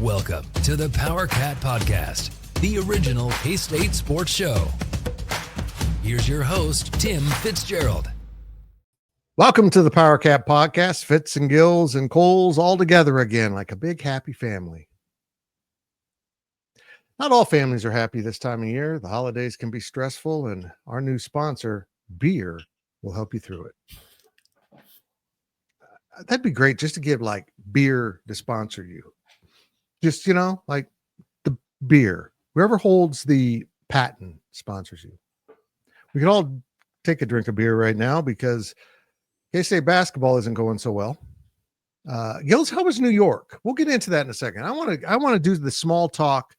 Welcome to the Powercat Podcast, the original K-State sports show. Here's your host, Tim Fitzgerald. Welcome to the Powercat Podcast. Fitz and Gills and Coles all together again like a big happy family. Not all families are happy this time of year. The holidays can be stressful, and our new sponsor, beer, will help you through it. That'd be great just to give like beer to sponsor you. Just, like the beer. Whoever holds the patent sponsors you. We can all take a drink of beer right now because K-State basketball isn't going so well. Gills, how was New York? We'll get into that in a second. I want to do the small talk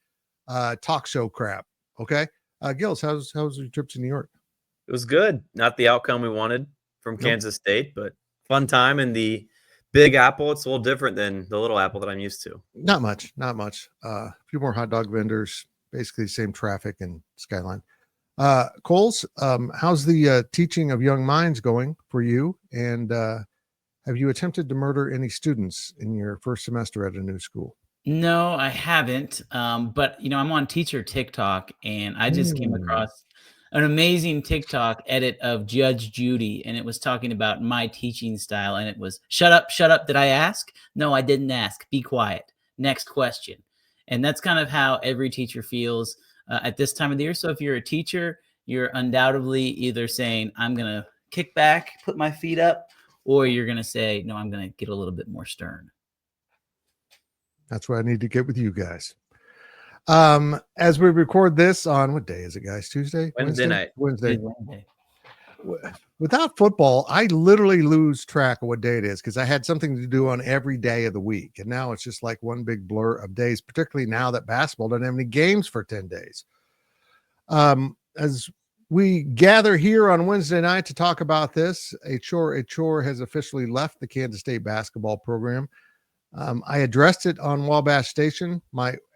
show crap. Okay. Gills, how's your trip to New York? It was good. Not the outcome we wanted from Kansas State, but fun time in the Big Apple. It's a little different than the Little Apple that I'm used to. Not much. A few more hot dog vendors, basically the same traffic and skyline. Coles, how's the teaching of young minds going for you? And have you attempted to murder any students in your first semester at a new school? No, I haven't. But I'm on teacher TikTok, and I just came across an amazing TikTok edit of Judge Judy, and it was talking about my teaching style, and it was shut up. Did I ask? No, I didn't ask. Be quiet. Next question. And that's kind of how every teacher feels at this time of the year. So if you're a teacher, you're undoubtedly either saying, I'm going to kick back, put my feet up, or you're going to say, no, I'm going to get a little bit more stern. That's what I need to get with you guys. As we record this on, what day is it, guys? Tuesday? Wednesday night. Wednesday. Without football, I literally lose track of what day it is because I had something to do on every day of the week. And now it's just like one big blur of days, particularly now that basketball doesn't have any games for 10 days. As we gather here on Wednesday night to talk about this, Achor Achor has officially left the Kansas State basketball program. I addressed it on Wabash Station.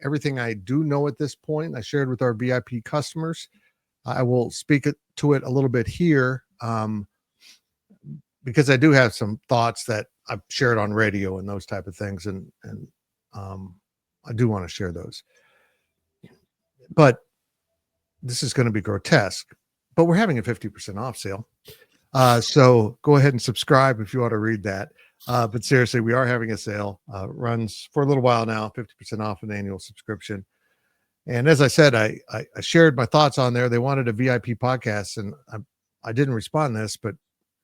Everything I do know at this point, I shared with our VIP customers. I will speak to it a little bit here because I do have some thoughts that I've shared on radio and those type of things, and I do want to share those. But this is going to be grotesque. But we're having a 50% off sale, so go ahead and subscribe if you want to read that. But seriously, we are having a sale. Runs for a little while now, 50% off an annual subscription. And as I said, I shared my thoughts on there. They wanted a VIP podcast, and I didn't respond to this. But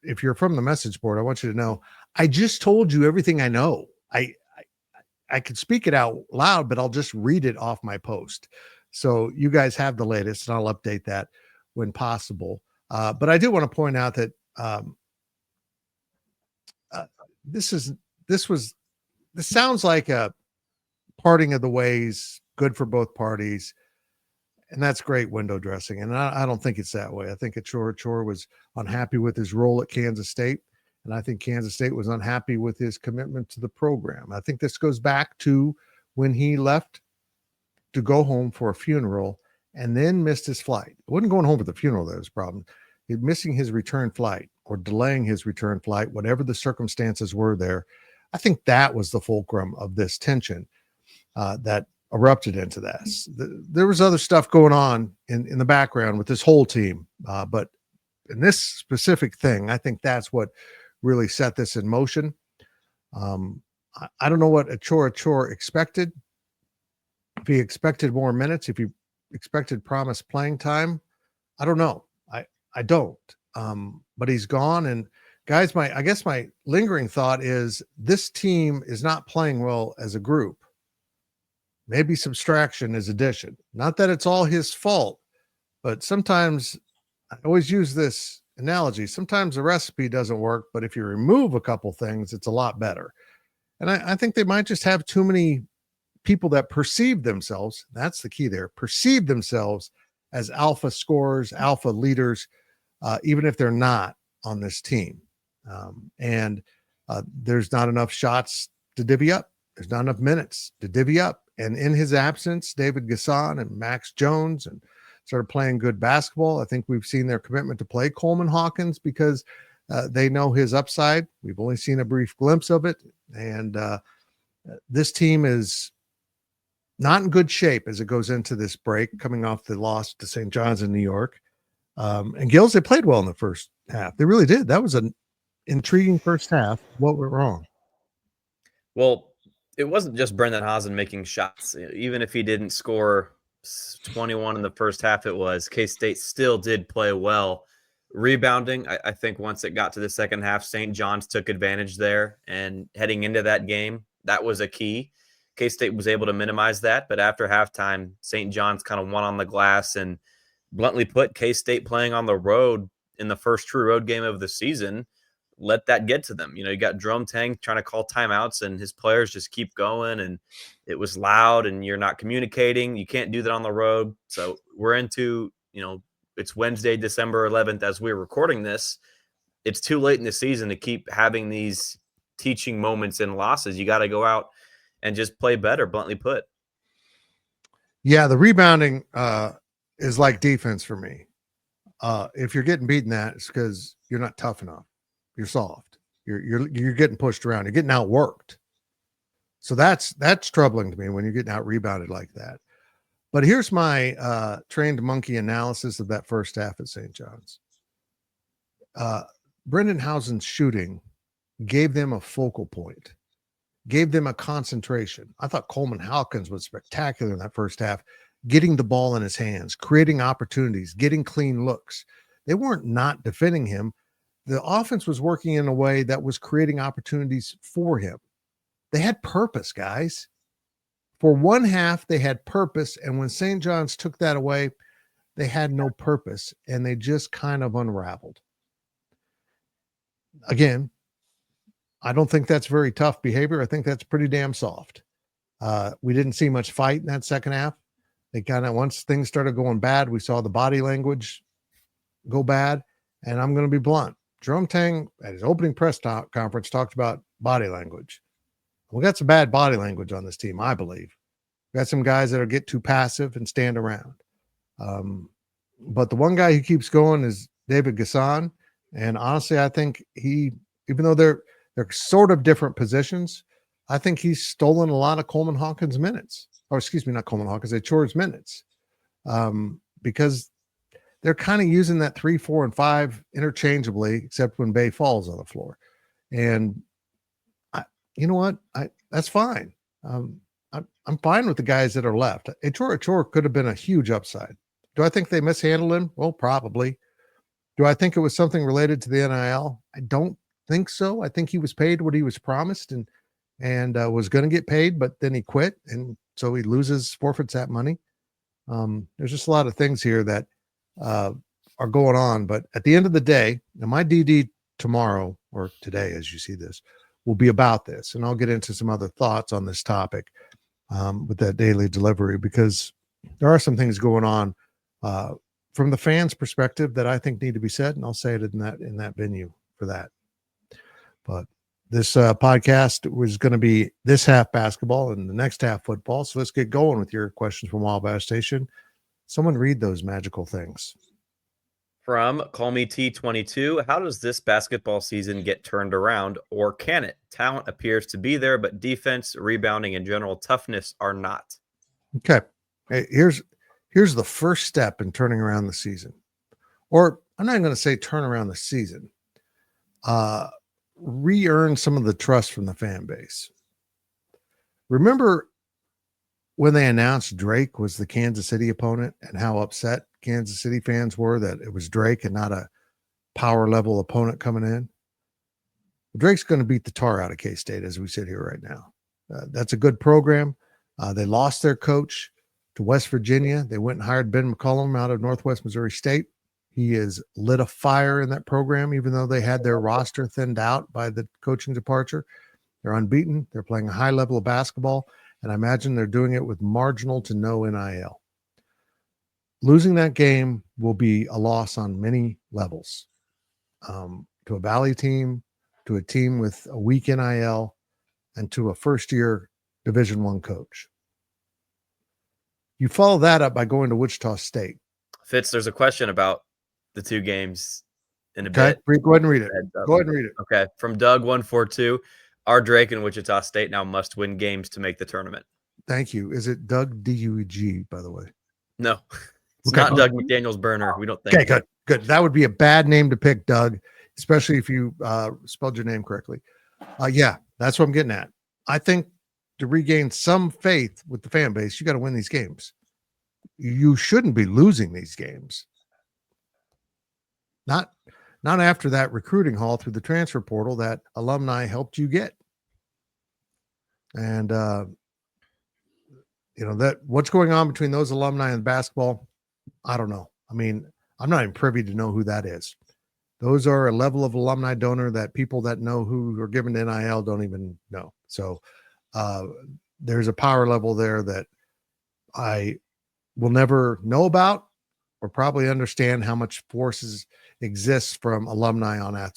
if you're from the message board, I want you to know I just told you everything I know. I could speak it out loud, but I'll just read it off my post. So you guys have the latest, and I'll update that when possible. But I do want to point out that this sounds like a parting of the ways, good for both parties, and that's great window dressing. And I don't think it's that way. I think Achor Achor was unhappy with his role at Kansas State, and I think Kansas State was unhappy with his commitment to the program. I think this goes back to when he left to go home for a funeral and then missed his flight. It wasn't going home for the funeral that was a problem. He's missing his return flight or delaying his return flight, whatever the circumstances were there. I think that was the fulcrum of this tension that erupted into this. There was other stuff going on in the background with this whole team. But in this specific thing, I think that's what really set this in motion. I don't know what Achor Achor expected. If he expected more minutes, if he expected promised playing time, I don't know. I don't. But he's gone. And guys, I guess my lingering thought is this team is not playing well as a group. Maybe subtraction is addition. Not that it's all his fault, but sometimes I always use this analogy. Sometimes the recipe doesn't work, but if you remove a couple things, it's a lot better. And I think they might just have too many people that perceive themselves. That's the key there. Perceive themselves as alpha scorers, alpha leaders, even if they're not on this team. And there's not enough shots to divvy up. There's not enough minutes to divvy up. And in his absence, David Gasson and Max Jones and started playing good basketball. I think we've seen their commitment to play Coleman Hawkins because they know his upside. We've only seen a brief glimpse of it. And this team is not in good shape as it goes into this break, coming off the loss to St. John's in New York. And Gills, they played well in the first half. They really did. That was an intriguing first half. What went wrong? Well, it wasn't just Brendan Hazen making shots. Even if he didn't score 21 in the first half, it was K-State still did play well. Rebounding, I think once it got to the second half, St. John's took advantage there. And heading into that game, that was a key. K-State was able to minimize that. But after halftime, St. John's kind of won on the glass and bluntly put, K-State playing on the road in the first true road game of the season, let that get to them. You got Jerome Tang trying to call timeouts and his players just keep going, and it was loud and you're not communicating. You can't do that on the road. So we're into, it's Wednesday, December 11th as we're recording this. It's too late in the season to keep having these teaching moments and losses. You got to go out and just play better, bluntly put. Yeah, the rebounding is like defense for me. If you're getting beaten, it's because you're not tough enough. You're soft. You're getting pushed around. You're getting outworked. So that's troubling to me when you're getting out rebounded like that. But here's my trained monkey analysis of that first half at St. John's. Brendan Hausen's shooting gave them a focal point, gave them a concentration. I thought Coleman Hawkins was spectacular in that first half, getting the ball in his hands, creating opportunities, getting clean looks. They weren't not defending him. The offense was working in a way that was creating opportunities for him. They had purpose, guys. For one half, they had purpose, and when St. John's took that away, they had no purpose, and they just kind of unraveled. Again, I don't think that's very tough behavior. I think that's pretty damn soft. We didn't see much fight in that second half. They kind of, once things started going bad, we saw the body language go bad, and I'm going to be blunt. Jerome Tang, at his opening press conference, talked about body language. We got some bad body language on this team, I believe. We got some guys that get too passive and stand around. But the one guy who keeps going is David Gasson. And honestly, I think even though they're sort of different positions, I think he's stolen a lot of Coleman Hawkins minutes. Or excuse me, not Coleman Hawkins, Achor's minutes. Because they're kind of using that 3, 4, and 5 interchangeably, except when Bay falls on the floor. And you know what? That's fine. I'm fine with the guys that are left. Achor Achor could have been a huge upside. Do I think they mishandled him? Well, probably. Do I think it was something related to the NIL? I don't think so. I think he was paid what he was promised and was going to get paid, but then he quit, and so he forfeits that money. There's just a lot of things here that are going on. But at the end of the day, now my DD tomorrow or today, as you see this, will be about this. And I'll get into some other thoughts on this topic with that daily delivery, because there are some things going on from the fans' perspective that I think need to be said. And I'll say it in that venue for that. But this podcast was going to be this half basketball and the next half football. So let's get going with your questions from Wabash Station. Someone read those magical things. From Call Me T22, how does this basketball season get turned around, or can it? Talent appears to be there, but defense, rebounding, and general toughness are not. Okay. Hey, here's the first step in turning around the season. Or I'm not going to say turn around the season. Re-earn some of the trust from the fan base. Remember when they announced Drake was the Kansas City opponent and how upset Kansas City fans were that it was Drake and not a power level opponent coming in? Drake's going to beat the tar out of K-State as we sit here right now. That's a good program. They lost their coach to West Virginia. They went and hired Ben McCollum out of Northwest Missouri State. He has lit a fire in that program, even though they had their roster thinned out by the coaching departure. They're unbeaten. They're playing a high level of basketball, and I imagine they're doing it with marginal to no NIL. Losing that game will be a loss on many levels, to a Valley team, to a team with a weak NIL, and to a first-year Division I coach. You follow that up by going to Wichita State. Fitz, there's a question about the two games in a bit. Go ahead and read it. Go ahead and read it. Okay. From Doug 142, are Drake and Wichita State now must-win games to make the tournament? Thank you. Is it Doug D-U-G, by the way? No, it's Okay. not Doug McDaniel's burner. We don't think. Okay, good. Good. That would be a bad name to pick, Doug, especially if you spelled your name correctly. Yeah, that's what I'm getting at. I think to regain some faith with the fan base, you got to win these games. You shouldn't be losing these games. Not after that recruiting haul through the transfer portal that alumni helped you get. And that what's going on between those alumni and basketball, I don't know. I mean, I'm not even privy to know who that is. Those are a level of alumni donor that people that know who are given to NIL don't even know. So there's a power level there that I will never know about or probably understand how much forces exists from alumni on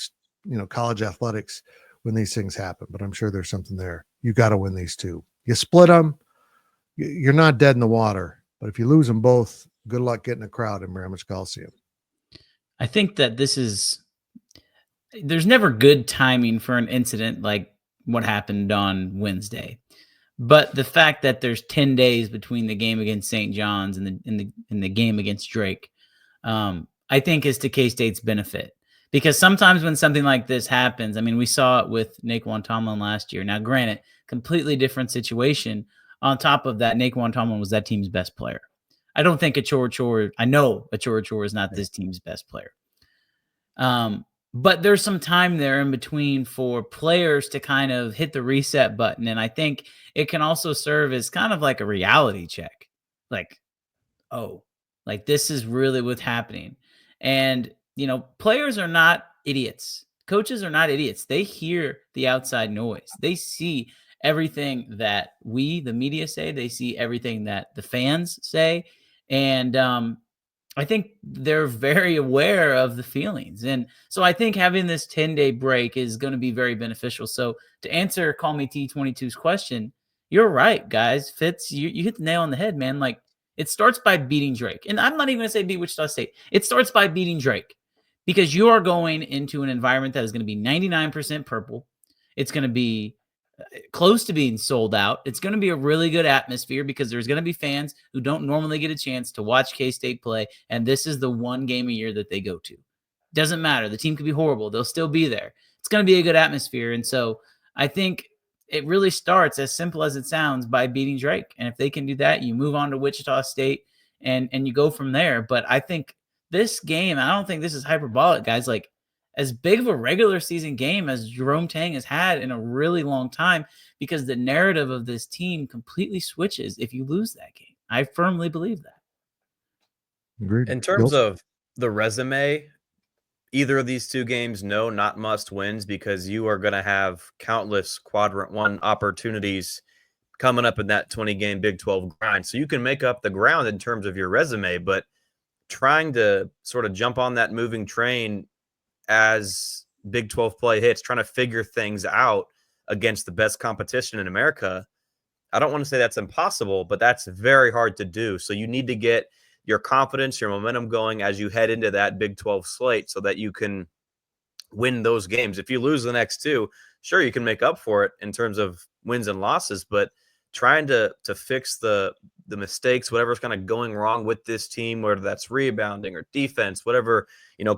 college athletics when these things happen. But I'm sure there's something there. You got to win these two. You split them, you're not dead in the water. But if you lose them both, good luck getting a crowd in Miramichi Coliseum. I think that there's never good timing for an incident like what happened on Wednesday. But the fact that there's 10 days between the game against St. John's and the game against Drake, I think is to K-State's benefit. Because sometimes when something like this happens, I mean, we saw it with Naquan Tomlin last year. Now, granted, completely different situation. On top of that, Naquan Tomlin was that team's best player. I don't think Achor Achor, I know Achor Achor is not this team's best player. But there's some time there in between for players to kind of hit the reset button. And I think it can also serve as kind of like a reality check. Like, oh, like this is really what's happening. And, players are not idiots. Coaches are not idiots. They hear the outside noise. They see everything that we, the media, say. They see everything that the fans say. And I think they're very aware of the feelings. And so I think having this 10-day break is going to be very beneficial. So to answer Call Me T22's question, you're right, guys. Fitz, you hit the nail on the head, man. Like, it starts by beating Drake. And I'm not even going to say beat Wichita State. It starts by beating Drake because you are going into an environment that is going to be 99% purple. It's going to be close to being sold out. It's going to be a really good atmosphere because there's going to be fans who don't normally get a chance to watch K-State play, and this is the one game a year that they go to. Doesn't matter. The team could be horrible. They'll still be there. It's going to be a good atmosphere, and so I think it really starts, as simple as it sounds, by beating Drake. And if they can do that, you move on to Wichita State, and you go from there. But I think this game, I don't think this is hyperbolic, guys. Like, as big of a regular season game as Jerome Tang has had in a really long time, because the narrative of this team completely switches if you lose that game. I firmly believe that. Agreed. In terms of the resume, either of these two games, no, not must wins, because you are going to have countless quadrant one opportunities coming up in that 20-game Big 12 grind. So you can make up the ground in terms of your resume, but trying to sort of jump on that moving train as Big 12 play hits, trying to figure things out against the best competition in America, I don't want to say that's impossible, but that's very hard to do. So you need to get your confidence, your momentum going as you head into that Big 12 slate so that you can win those games. If you lose the next two, sure, you can make up for it in terms of wins and losses, but trying to fix the mistakes, whatever's kind of going wrong with this team, whether that's rebounding or defense, whatever,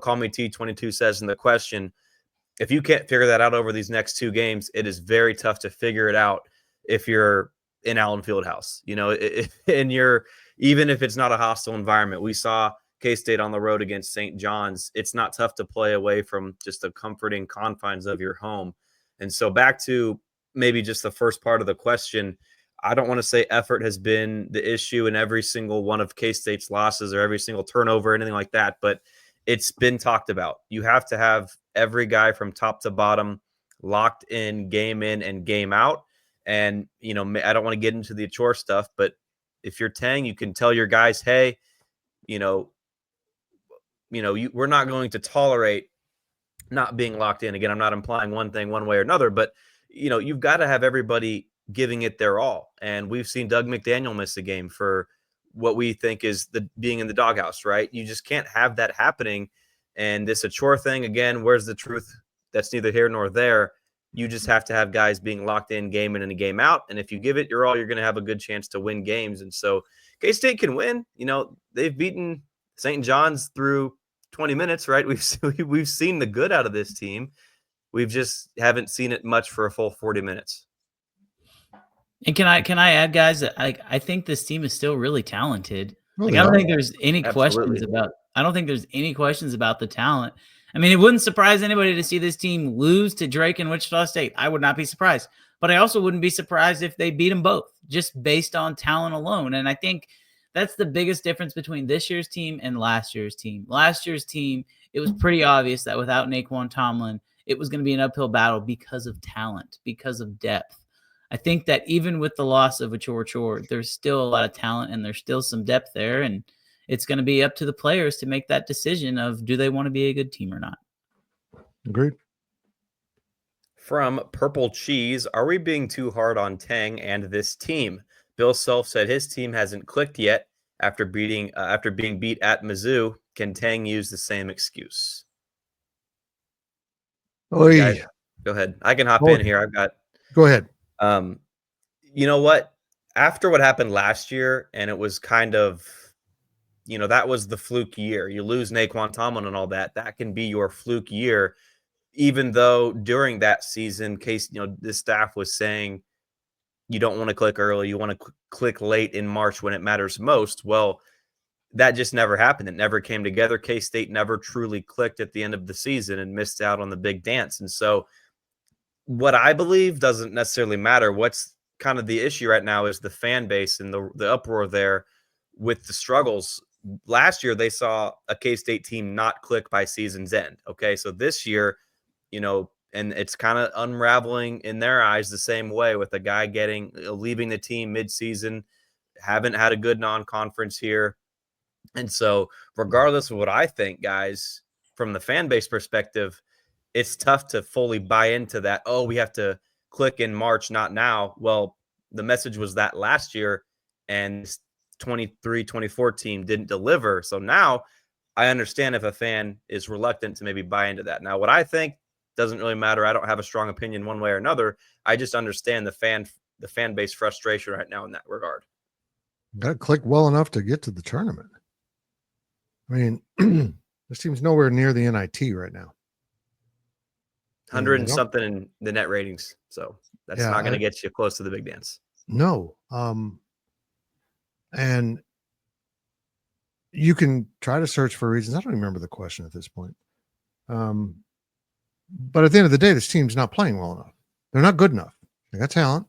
Call Me T22 says in the question, if you can't figure that out over these next two games, it is very tough to figure it out if you're in Allen Fieldhouse, and even if it's not a hostile environment. We saw K-State on the road against St. John's. It's not tough to play away from just the comforting confines of your home. And so back to maybe just the first part of the question, I don't want to say effort has been the issue in every single one of K-State's losses or every single turnover or anything like that, but it's been talked about. You have to have every guy from top to bottom locked in and game out. And, I don't want to get into the Achor stuff, but if you're Tang, you can tell your guys, hey, we're not going to tolerate not being locked in. Again, I'm not implying one thing one way or another, but, you've got to have everybody giving it their all. And we've seen Doug McDaniel miss a game for what we think is being in the doghouse, right? You just can't have that happening. And this Achor thing, again, where's the truth? That's neither here nor there. You just have to have guys being locked in game in and a game out. And if you give it your all, you're going to have a good chance to win games. And so K-State can win. They've beaten St. John's through 20 minutes, right? We've seen the good out of this team. We've just haven't seen it much for a full 40 minutes. And can I add, guys, that I think this team is still really talented. Oh, I they don't are. think there's any questions about the talent. I mean, it wouldn't surprise anybody to see this team lose to Drake and Wichita State. I would not be surprised. But I also wouldn't be surprised if they beat them both, just based on talent alone. And I think that's the biggest difference between this year's team and last year's team. Last year's team, it was pretty obvious that without Naquan Tomlin, it was going to be an uphill battle because of talent, because of depth. I think that even with the loss of Achor Achor, there's still a lot of talent and there's still some depth there. And it's going to be up to the players to make that decision of, do they want to be a good team or not? Agreed. From Purple Cheese, are we being too hard on Tang and this team? Bill Self said his team hasn't clicked yet after being beat at Mizzou. Can Tang use the same excuse? Guys, go ahead. I can hop in here. Go ahead. You know what? After what happened last year, and it was kind of, that was the fluke year. You lose Naquan Tomlin and all that. That can be your fluke year, even though during that season, the staff was saying you don't want to click early. You want to click late in March when it matters most. Well, that just never happened. It never came together. K-State never truly clicked at the end of the season and missed out on the big dance. And so what I believe doesn't necessarily matter. What's kind of the issue right now is the fan base and the uproar there with the struggles. Last year, they saw a K-State team not click by season's end. Okay, so this year, and it's kind of unraveling in their eyes the same way with a guy leaving the team midseason, haven't had a good non-conference here. And so regardless of what I think, guys, from the fan base perspective, it's tough to fully buy into that. Oh, we have to click in March, not now. Well, the message was that last year, and 23-24 team didn't deliver. So now I understand if a fan is reluctant to maybe buy into that. Now, what I think doesn't really matter. I don't have a strong opinion one way or another. I just understand the fan base frustration right now in that regard. Got to click well enough to get to the tournament. I mean, this team's nowhere near the NIT right now. 100 and something in the net ratings. So that's not going to get you close to the big dance. No. And you can try to search for reasons. I don't even remember the question at this point. But at the end of the day, this team's not playing well enough. They're not good enough. They got talent.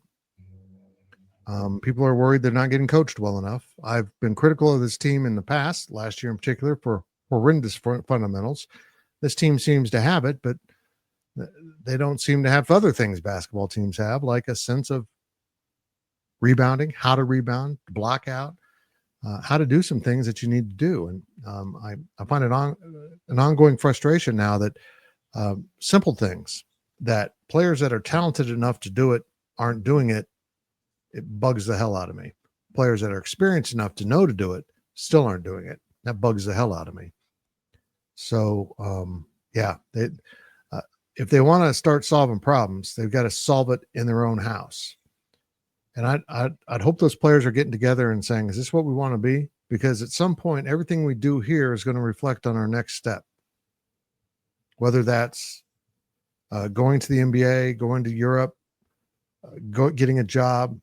People are worried they're not getting coached well enough. I've been critical of this team in the past, last year in particular, for horrendous fundamentals. This team seems to have it, but they don't seem to have other things basketball teams have, like a sense of rebounding, how to rebound, block out, how to do some things that you need to do. And I find it an ongoing frustration now that simple things that players that are talented enough to do it aren't doing it. It bugs the hell out of me. Players that are experienced enough to know to do it still aren't doing it. That bugs the hell out of me. So, if they want to start solving problems, they've got to solve it in their own house. And I'd hope those players are getting together and saying, is this what we want to be? Because at some point, everything we do here is going to reflect on our next step. Whether that's going to the NBA, going to Europe, getting a job.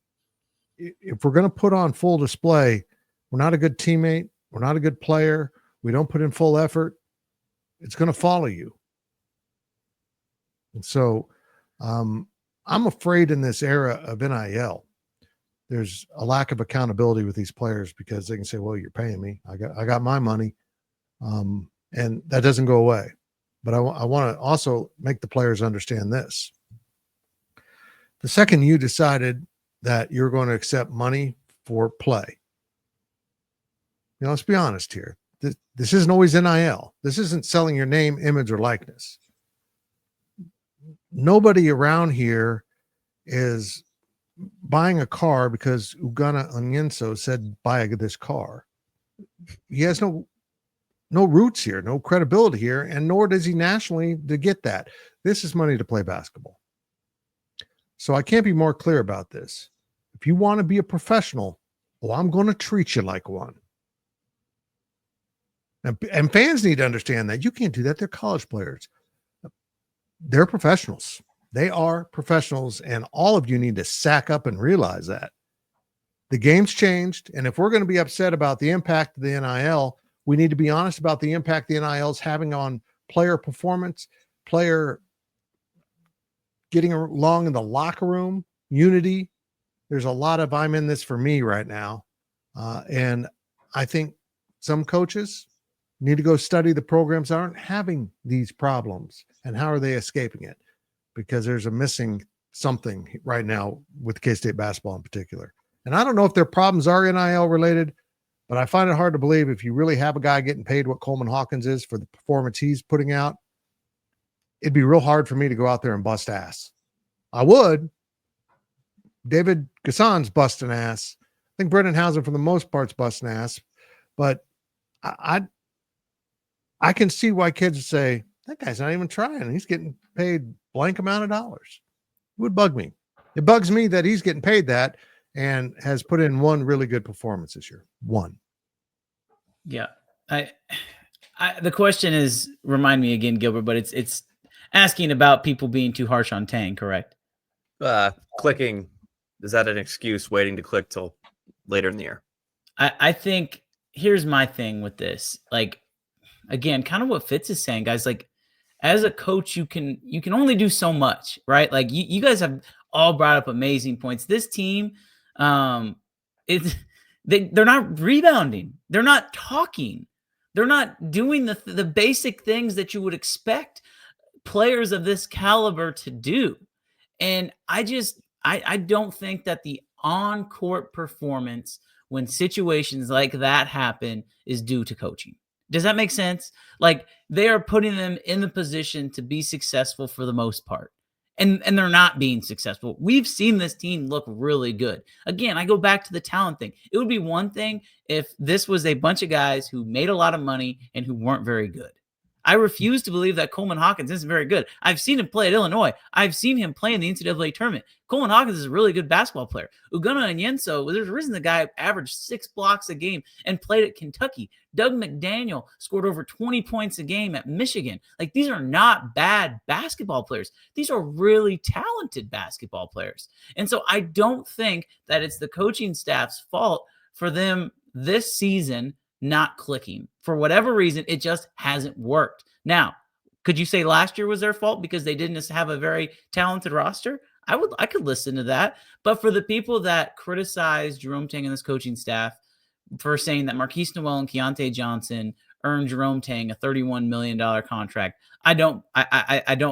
If we're going to put on full display, we're not a good teammate, we're not a good player, we don't put in full effort, it's going to follow you. And so I'm afraid in this era of NIL, there's a lack of accountability with these players because they can say, well, you're paying me. I got my money. And that doesn't go away. But I want to also make the players understand this. The second you decided that you're going to accept money for play, let's be honest here. This isn't always NIL. This isn't selling your name, image, or likeness. Nobody around here is buying a car because Ugana Onyenso said, buy this car. He has no roots here, no credibility here, and nor does he nationally to get that. This is money to play basketball. So I can't be more clear about this. If you want to be a professional, well, I'm going to treat you like one. And fans need to understand that you can't do that. They're college players. They're professionals. They are professionals, and all of you need to sack up and realize that. The game's changed, and if we're going to be upset about the impact of the NIL, we need to be honest about the impact the NIL is having on player performance, player getting along in the locker room, unity. There's a lot of I'm in this for me right now. And I think some coaches need to go study the programs that aren't having these problems and how are they escaping it, because there's a missing something right now with K-State basketball in particular. And I don't know if their problems are NIL related, but I find it hard to believe if you really have a guy getting paid what Coleman Hawkins is for the performance he's putting out, it'd be real hard for me to go out there and bust ass. I would. David Gassan's busting ass. I think Brendan Housen for the most part's busting ass, but I can see why kids would say, that guy's not even trying. He's getting paid blank amount of dollars. It would bug me. It bugs me that he's getting paid that and has put in one really good performance this year. One. Yeah. The question is, remind me again, Gilbert, but it's asking about people being too harsh on Tang, correct? Clicking. Is that an excuse waiting to click till later in the year? I think here's my thing with this. Like, again, kind of what Fitz is saying, guys, like as a coach, you can only do so much, right? Like you guys have all brought up amazing points. This team, they're not rebounding. They're not talking. They're not doing the basic things that you would expect players of this caliber to do. And I don't think that the on-court performance when situations like that happen is due to coaching. Does that make sense? Like they are putting them in the position to be successful for the most part. And they're not being successful. We've seen this team look really good. Again, I go back to the talent thing. It would be one thing if this was a bunch of guys who made a lot of money and who weren't very good. I refuse to believe that Coleman Hawkins isn't very good. I've seen him play at Illinois. I've seen him play in the NCAA tournament. Coleman Hawkins is a really good basketball player. Ugonna Onyenso, there's a reason the guy averaged 6 blocks a game and played at Kentucky. Doug McDaniel scored over 20 points a game at Michigan. Like, these are not bad basketball players. These are really talented basketball players. And so I don't think that it's the coaching staff's fault for them this season not clicking. For whatever reason, it just hasn't worked. Now, could you say last year was their fault because they didn't have a very talented roster? I could listen to that. But for the people that criticize Jerome Tang and this coaching staff for saying that Marquise Noel and Keontae Johnson earned Jerome Tang a $31 million contract, I don't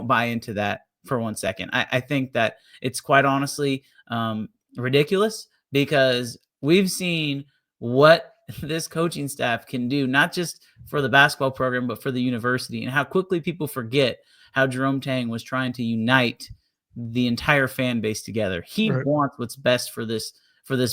buy into that for 1 second. I think that it's quite honestly ridiculous, because we've seen what this coaching staff can do, not just for the basketball program, but for the university, and how quickly people forget how Jerome Tang was trying to unite the entire fan base together. He wants what's best for this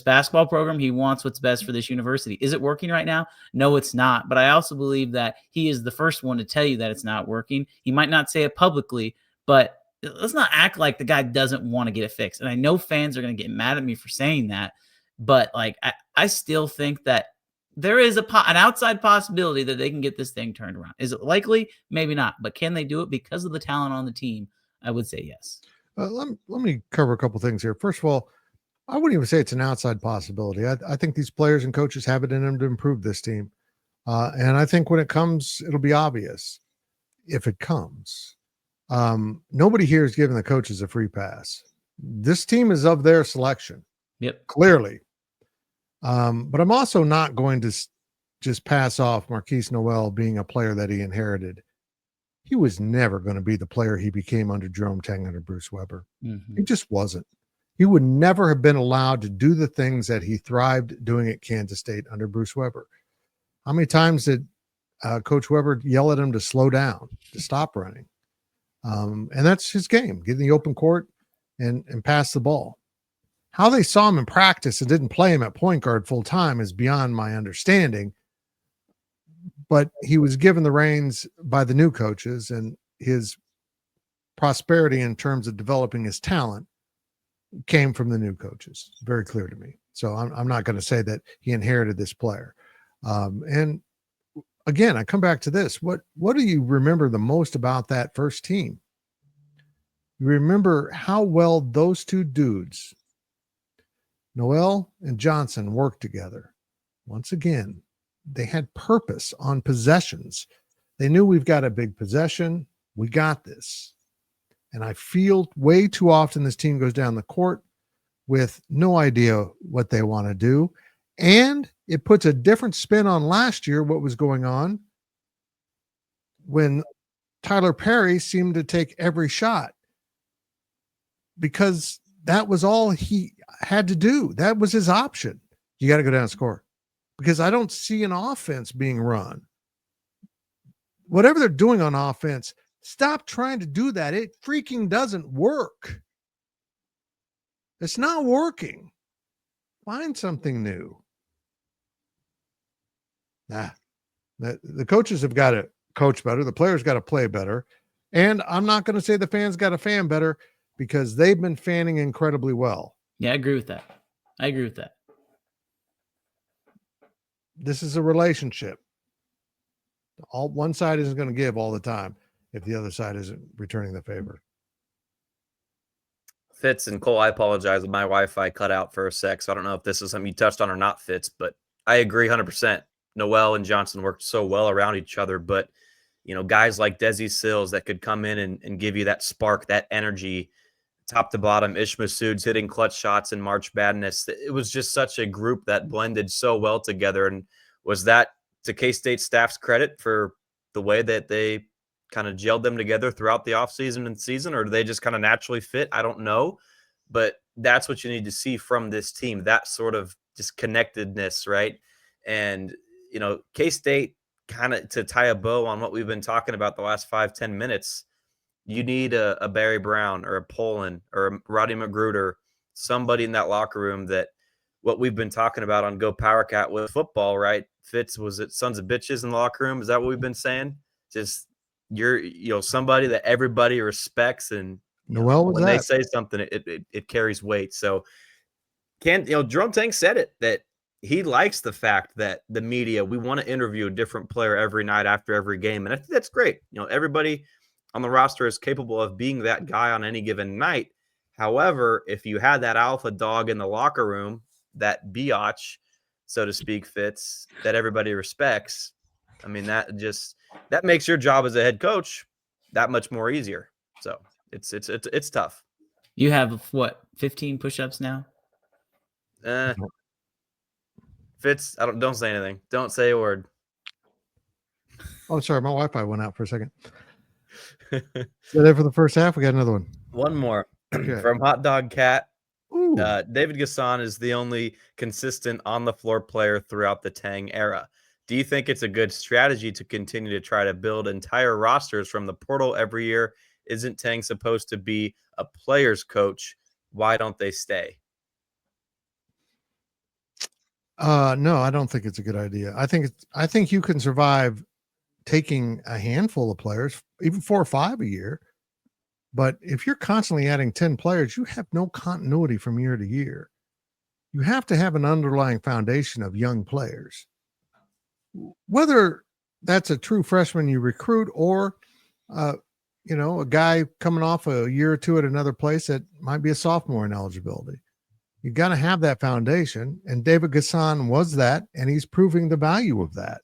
basketball program. He wants what's best for this university. Is it working right now? No, it's not. But I also believe that he is the first one to tell you that it's not working. He might not say it publicly, but let's not act like the guy doesn't want to get it fixed. And I know fans are going to get mad at me for saying that, but like I still think that there is an outside possibility that they can get this thing turned around. Is it likely? Maybe not. But can they do it because of the talent on the team? I would say yes. Let me cover a couple things here. First of all, I wouldn't even say it's an outside possibility. I think these players and coaches have it in them to improve this team. And I think when it comes, it'll be obvious if it comes. Nobody here is giving the coaches a free pass. This team is of their selection. Yep. Clearly. But I'm also not going to just pass off Marquise Noel being a player that he inherited. He was never going to be the player he became under Jerome Tang, under Bruce Weber. Mm-hmm. He just wasn't. He would never have been allowed to do the things that he thrived doing at Kansas State under Bruce Weber. How many times did Coach Weber yell at him to slow down, to stop running? And that's his game, get in the open court and pass the ball. How they saw him in practice and didn't play him at point guard full time is beyond my understanding. But he was given the reins by the new coaches, and his prosperity in terms of developing his talent came from the new coaches. Very clear to me. So I'm not going to say that he inherited this player. And again, I come back to this. What do you remember the most about that first team? You remember how well those two dudes, Noel and Johnson, worked together. Once again, they had purpose on possessions. They knew we've got a big possession. We got this. And I feel way too often this team goes down the court with no idea what they want to do. And it puts a different spin on last year, what was going on when Tyler Perry seemed to take every shot, because that was all he had to do. That was his option. You got to go down and score, because I don't see an offense being run. Whatever they're doing on offense, stop trying to do that. It freaking doesn't work. It's not working. Find something new. The coaches have got to coach better. The players got to play better. And I'm not going to say the fans got to fan better, because they've been fanning incredibly well. Yeah, I agree with that. This is a relationship. One side isn't going to give all the time if the other side isn't returning the favor. Fitz and Cole, I apologize. My Wi-Fi cut out for a sec, so I don't know if this is something you touched on or not, Fitz, but I agree 100%. Noel and Johnson worked so well around each other, but guys like Desi Sills that could come in and give you that spark, that energy, top to bottom. Ish Masood's hitting clutch shots in March Madness. It was just such a group that blended so well together. And was that to K-State staff's credit for the way that they kind of gelled them together throughout the offseason and season, or do they just kind of naturally fit? I don't know, but that's what you need to see from this team, that sort of just connectedness, right? And, K-State, kind of to tie a bow on what we've been talking about the last 5-10 minutes, you need a Barry Brown or a Poland or a Roddy Magruder, somebody in that locker room that what we've been talking about on Go Powercat with football, right? Fitz, was it sons of bitches in the locker room? Is that what we've been saying? Just you're somebody that everybody respects, and Noel was when that. they say something, it carries weight. So Jerome Tang said it, that he likes the fact that the media, we want to interview a different player every night after every game. And I think that's great. Everybody on the roster is capable of being that guy on any given night. However, if you had that alpha dog in the locker room, that biatch, so to speak, Fitz, that everybody respects, I mean, that makes your job as a head coach that much more easier. So it's tough. You have what, 15 push-ups now? Fitz, don't say anything. Don't say a word. Oh, sorry, my Wi-Fi went out for a second. Is that it for the first half? We got another one. One more. Okay. From Hot Dog Cat. David Gasson is the only consistent on-the-floor player throughout the Tang era. Do you think it's a good strategy to continue to try to build entire rosters from the portal every year? Isn't Tang supposed to be a player's coach? Why don't they stay? No, I don't think it's a good idea. I think you can survive taking a handful of players, even 4 or 5 a year. But if you're constantly adding 10 players, you have no continuity from year to year. You have to have an underlying foundation of young players. Whether that's a true freshman you recruit or, a guy coming off a year or two at another place that might be a sophomore in eligibility. You got to have that foundation. And David Gasson was that, and he's proving the value of that.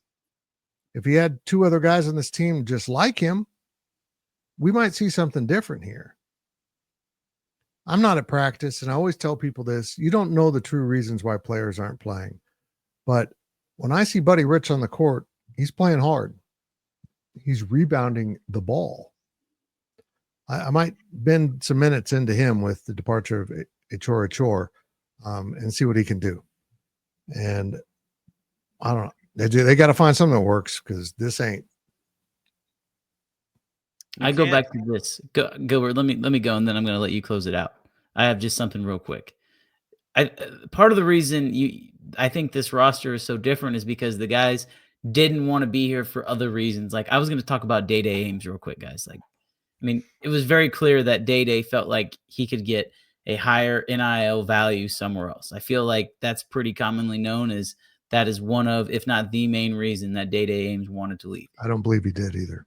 If he had 2 other guys on this team just like him, we might see something different here. I'm not at practice, and I always tell people this. You don't know the true reasons why players aren't playing. But when I see Buddy Rich on the court, he's playing hard. He's rebounding the ball. I might bend some minutes into him with the departure of Achor Achor and see what he can do. And I don't know. They got to find something that works, because this ain't. I go back to this. Gilbert, let me go, and then I'm going to let you close it out. I have just something real quick. Part of the reason I think this roster is so different is because the guys didn't want to be here for other reasons. Like, I was going to talk about Day Ames real quick, guys. Like, I mean, it was very clear that Day felt like he could get a higher NIL value somewhere else. I feel like that's pretty commonly known as that is one of, if not the main reason that Day-Day Ames wanted to leave. I don't believe he did either.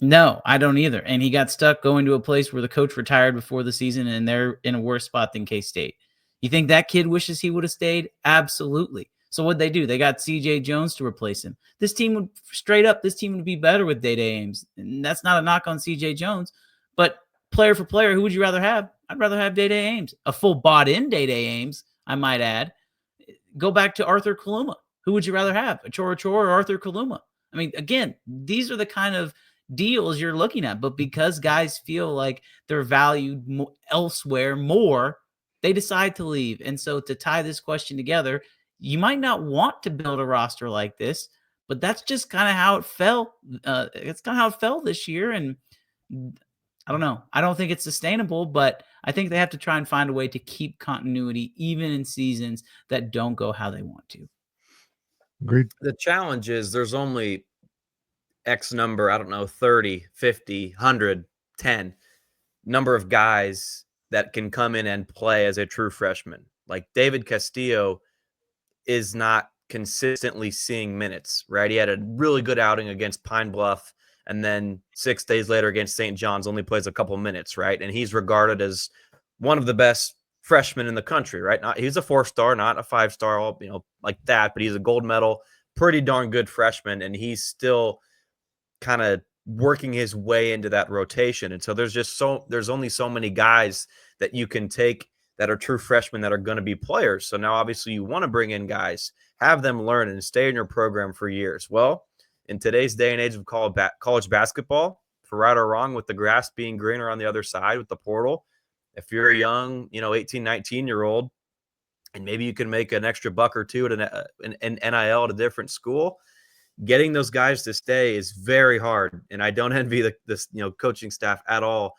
No, I don't either. And he got stuck going to a place where the coach retired before the season and they're in a worse spot than K-State. You think that kid wishes he would have stayed? Absolutely. So what'd they do? They got C.J. Jones to replace him. This team would be better with Day-Day Ames. And that's not a knock on C.J. Jones, but player for player, who would you rather have? I'd rather have Day-Day Ames, a full bought-in Day-Day Ames, I might add. Go back to Arthur Kaluma. Who would you rather have, Achor Achor or Arthur Kaluma? I mean, again, these are the kind of deals you're looking at, but because guys feel like they're valued elsewhere more, they decide to leave. And so to tie this question together, you might not want to build a roster like this, but that's just kind of how it fell. It's kind of how it fell this year. And I don't know. I don't think it's sustainable, but I think they have to try and find a way to keep continuity even in seasons that don't go how they want to. Agreed. The challenge is there's only X number, I don't know, 30, 50, 100, 10 number of guys that can come in and play as a true freshman. Like David Castillo is not consistently seeing minutes, right? He had a really good outing against Pine Bluff, and then 6 days later against St. John's only plays a couple minutes, right? And he's regarded as one of the best freshmen in the country, right? He's a 4-star, not a 5-star, like that, but he's a gold medal, pretty darn good freshman, and he's still kind of working his way into that rotation. And so there's only so many guys that you can take that are true freshmen that are going to be players. So now obviously you want to bring in guys, have them learn and stay in your program for years. Well, in today's day and age of college basketball, for right or wrong, with the grass being greener on the other side with the portal, if you're a young, 18, 19-year-old, and maybe you can make an extra buck or two at an NIL at a different school, getting those guys to stay is very hard. And I don't envy this coaching staff at all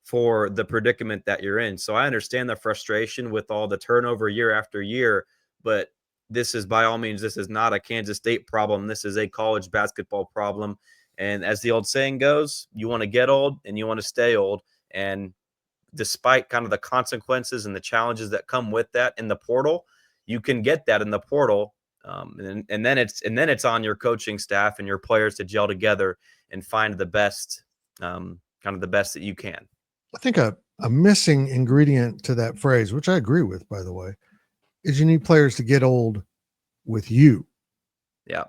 for the predicament that you're in. So I understand the frustration with all the turnover year after year, but this is by all means, this is not a Kansas State problem. This is a college basketball problem. And as the old saying goes, you want to get old and you want to stay old. And despite kind of the consequences and the challenges that come with that in the portal, you can get that in the portal. And then it's on your coaching staff and your players to gel together and find the best, kind of the best that you can. I think a missing ingredient to that phrase, which I agree with, by the way, is you need players to get old with you. Yeah.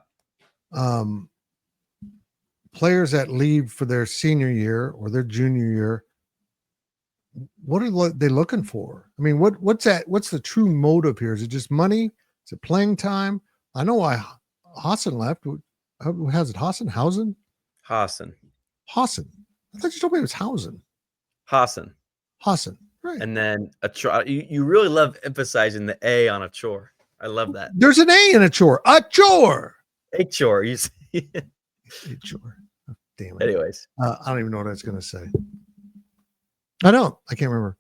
Players that leave for their senior year or their junior year, what are they looking for? I mean, what's the true motive here? Is it just money? Is it playing time? I know why Hassan left. Who has it? Hassan? Hassan. I thought you told me it was Hausen. Hassan. Right. And then Achor. You really love emphasizing the A on Achor. I love that. There's an A in Achor. Achor. Achor. You see? Achor. Oh, damn it. Anyways. I don't even know what I was going to say. I can't remember.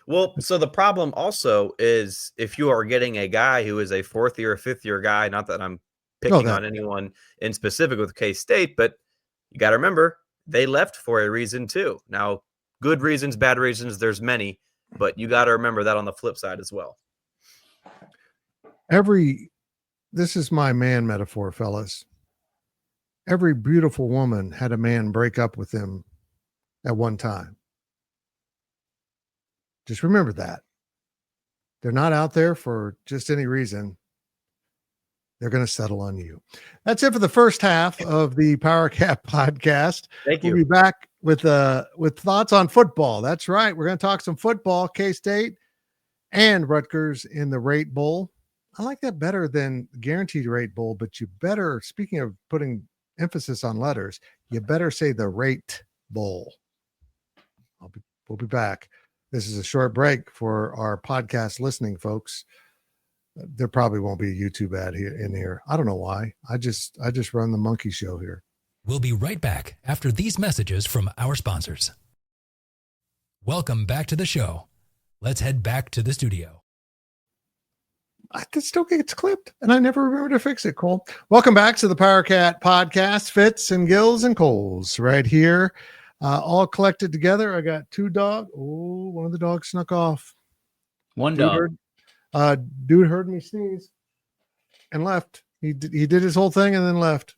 Well, so the problem also is if you are getting a guy who is a 4th year or 5th year guy, not that I'm picking on anyone in specific with K-State, but you got to remember they left for a reason too. Now, good reasons, bad reasons, there's many, but you got to remember that on the flip side as well. This is my man metaphor, fellas. Every beautiful woman had a man break up with them at one time. Just remember that. They're not out there for just any reason. They're going to settle on you. That's it for the first half of the Powercat podcast. Thank you. We'll be back with thoughts on football. That's right. We're going to talk some football, K-State and Rutgers in the Rate Bowl. I like that better than Guaranteed Rate Bowl, but you better, speaking of putting emphasis on letters, you better say the Rate Bowl. We'll be back. This is a short break for our podcast listening folks. There probably won't be a YouTube ad in here. I don't know why. I just run the monkey show here. We'll be right back after these messages from our sponsors. Welcome back to the show. Let's head back to the studio. It still gets clipped, and I never remember to fix it, Cole. Welcome back to the Powercat Podcast. Fitz and Gills and Coles right here. All collected together. I got 2 dogs. Oh, one of the dogs snuck off. One dog. Dude heard me sneeze and left. He did his whole thing and then left.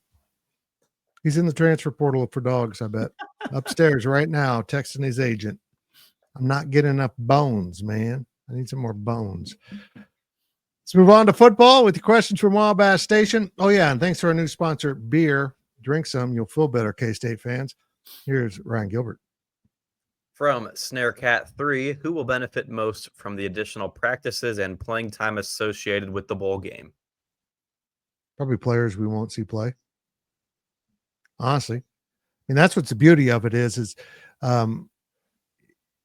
He's in the transfer portal for dogs, I bet. Upstairs right now, texting his agent. I'm not getting enough bones, man. I need some more bones. Let's move on to football with the questions from Wild Bass Station. Oh, yeah, and thanks to our new sponsor, beer. Drink some. You'll feel better, K-State fans. Here's Ryan Gilbert. From Snarecat 3, who will benefit most from the additional practices and playing time associated with the bowl game? Probably players we won't see play. Honestly. I mean, that's what's the beauty of it is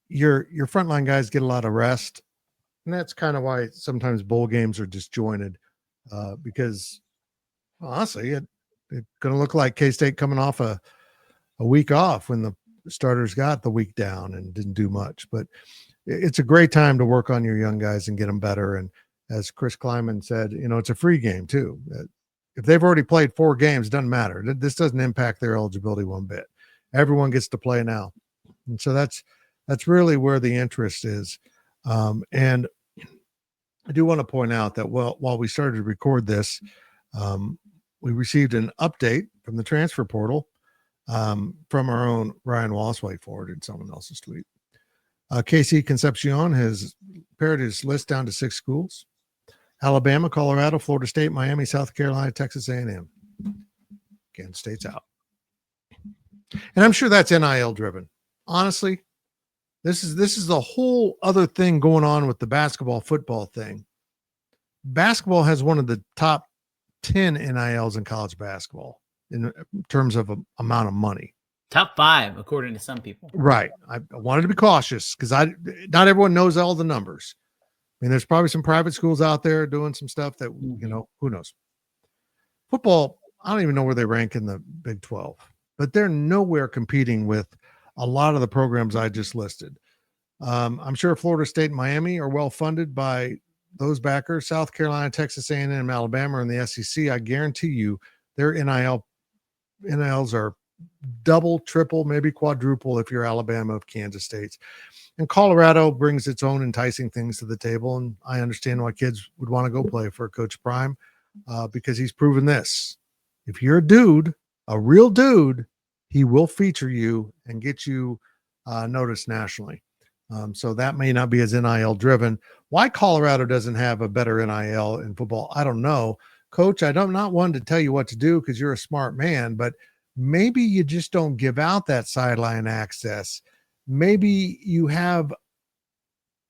your frontline guys get a lot of rest. And that's kind of why sometimes bowl games are disjointed because honestly, it's going to look like K-State coming off a week off when the starters got the week down and didn't do much. But it's a great time to work on your young guys and get them better. And as Chris Kleiman said, it's a free game too. If they've already played 4 games, it doesn't matter. This doesn't impact their eligibility one bit. Everyone gets to play now. And so that's really where the interest is. And I do want to point out that while we started to record this, we received an update from the transfer portal from our own Ryan Walsway forwarded someone else's tweet. KC Concepcion has pared his list down to 6 schools: Alabama, Colorado, Florida State, Miami, South Carolina, Texas A&M. Kansas State's out. And I'm sure that's NIL driven. Honestly, this is the whole other thing going on with the basketball football thing. Basketball has one of the top 10 NILs in college basketball in terms of amount of money. Top 5, according to some people. Right. I wanted to be cautious because not everyone knows all the numbers. I mean, there's probably some private schools out there doing some stuff that, who knows. Football, I don't even know where they rank in the Big 12, but they're nowhere competing with a lot of the programs I just listed. I'm sure Florida State and Miami are well funded by those backers. South Carolina, Texas A&M, Alabama, and the SEC, I guarantee you their NILs are double, triple, maybe quadruple if you're Alabama of Kansas State. And Colorado brings its own enticing things to the table, and I understand why kids would want to go play for Coach Prime because he's proven this. If you're a dude, a real dude, he will feature you and get you noticed nationally. So that may not be as NIL driven. Why Colorado doesn't have a better NIL in football, I don't know. Coach, I'm not one to tell you what to do because you're a smart man, but maybe you just don't give out that sideline access. Maybe you have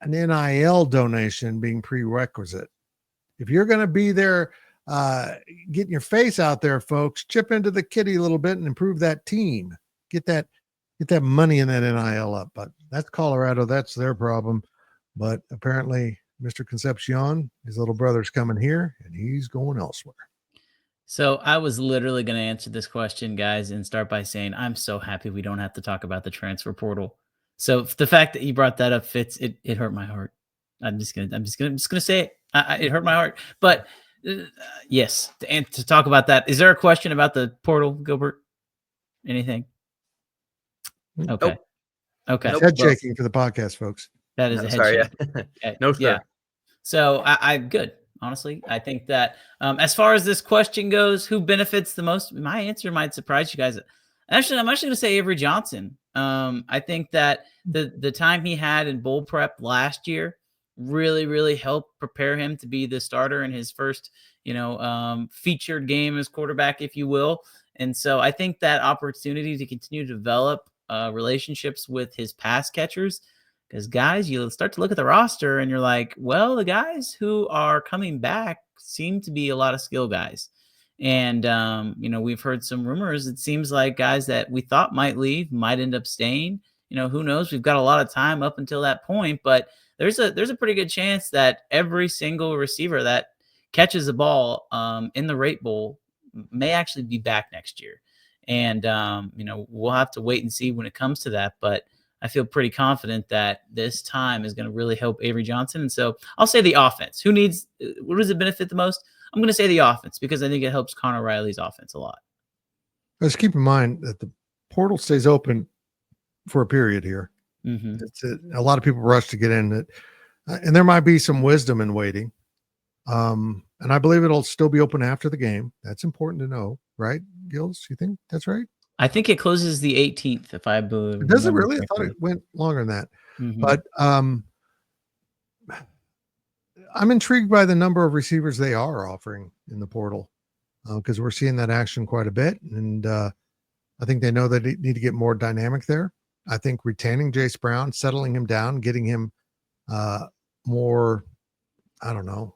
an NIL donation being prerequisite. If you're going to be there getting your face out there, folks, chip into the kitty a little bit and improve that team. Get that money in that NIL up. But that's Colorado. That's their problem. But apparently, Mr. Concepcion, his little brother's coming here, and he's going elsewhere. So I was literally going to answer this question, guys, and start by saying I'm so happy we don't have to talk about the transfer portal. So the fact that you brought that up, Fitz, it hurt my heart. I'm just gonna say it. It hurt my heart. But yes, to talk about that, is there a question about the portal, Gilbert? Anything? Okay. Nope. Okay. Head shaking for the podcast, folks. That is a head shaking. Yeah. No, sir. Yeah. So I good. Honestly, I think that as far as this question goes, who benefits the most? My answer might surprise you guys. Actually, I'm actually going to say Avery Johnson. I think that the time he had in bowl prep last year really, really helped prepare him to be the starter in his first, featured game as quarterback, if you will. And so I think that opportunity to continue to develop relationships with his pass catchers, because guys, you start to look at the roster and you're like, well, the guys who are coming back seem to be a lot of skill guys. And, we've heard some rumors. It seems like guys that we thought might leave might end up staying. Who knows? We've got a lot of time up until that point, but there's a pretty good chance that every single receiver that catches a ball in the Rate Bowl may actually be back next year. And, we'll have to wait and see when it comes to that. But I feel pretty confident that this time is going to really help Avery Johnson. And so I'll say the offense. What does it benefit the most? I'm going to say the offense because I think it helps Connor Riley's offense a lot. Let's keep in mind that the portal stays open for a period here. Mm-hmm. A lot of people rush to get in. And there might be some wisdom in waiting. And I believe it'll still be open after the game. That's important to know, right, Gills? You think that's right? I think it closes the 18th, if I believe. Does it really? I thought it went longer than that. Mm-hmm. But I'm intrigued by the number of receivers they are offering in the portal, because we're seeing that action quite a bit. And I think they know that they need to get more dynamic there. I think retaining Jace Brown, settling him down, getting him more, I don't know,